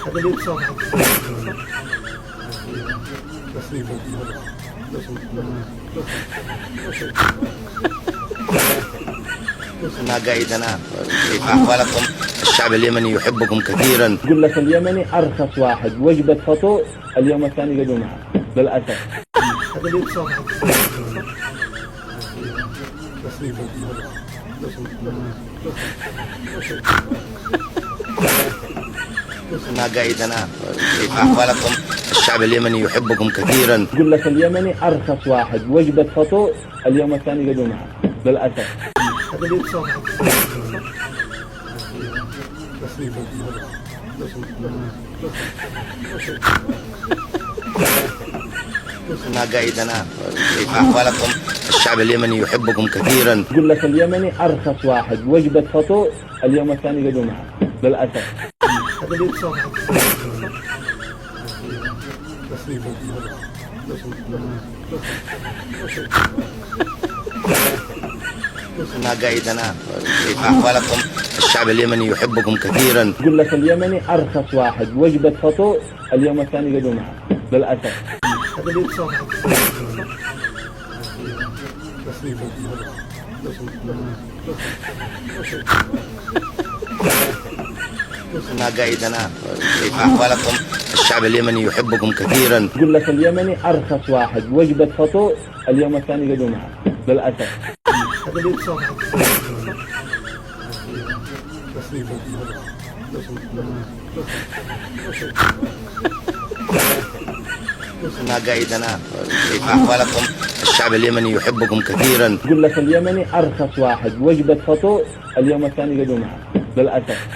هذا اللي يتصور. ما قايدنا كيف أحوالكم؟ الشعب اليمني يحبكم كثيرا. يقول لك اليمني أرخص واحد، وجبة فطور اليوم الثاني قدوا معه للأسف. هذا اللي يتصور. ما قايدنا كيف أحوالكم؟ الشعب اليمني يحبكم كثيرا. يقول لك اليمني أرخص واحد، وجبة فطور اليوم الثاني قدوا معه للأسف. هذا اللي يتصور. ما قايدنا كيف أحوالكم؟ الشعب اليمني يحبكم كثيرا. يقول لك اليمني أرخص واحد، وجبة فطور اليوم الثاني قدوا معه للأسف. هذا اللي يتصور. ما قايدنا كيف أحوالكم؟ الشعب اليمني يحبكم كثيرا. يقول لك اليمني أرخص واحد، وجبة فطور اليوم الثاني قدوا معه للأسف. هذا اللي يتصور. ما قايدنا كيف أحوالكم؟ الشعب اليمني يحبكم كثيرا. يقول لك اليمني أرخص واحد، وجبة فطور اليوم الثاني قدوا معه للأسف. هذا اللي يتصور. ما قايدنا كيف أحوالكم؟ الشعب اليمني يحبكم كثيرا. يقول لك اليمني أرخص واحد، وجبة فطور اليوم الثاني قدوا معه للأسف.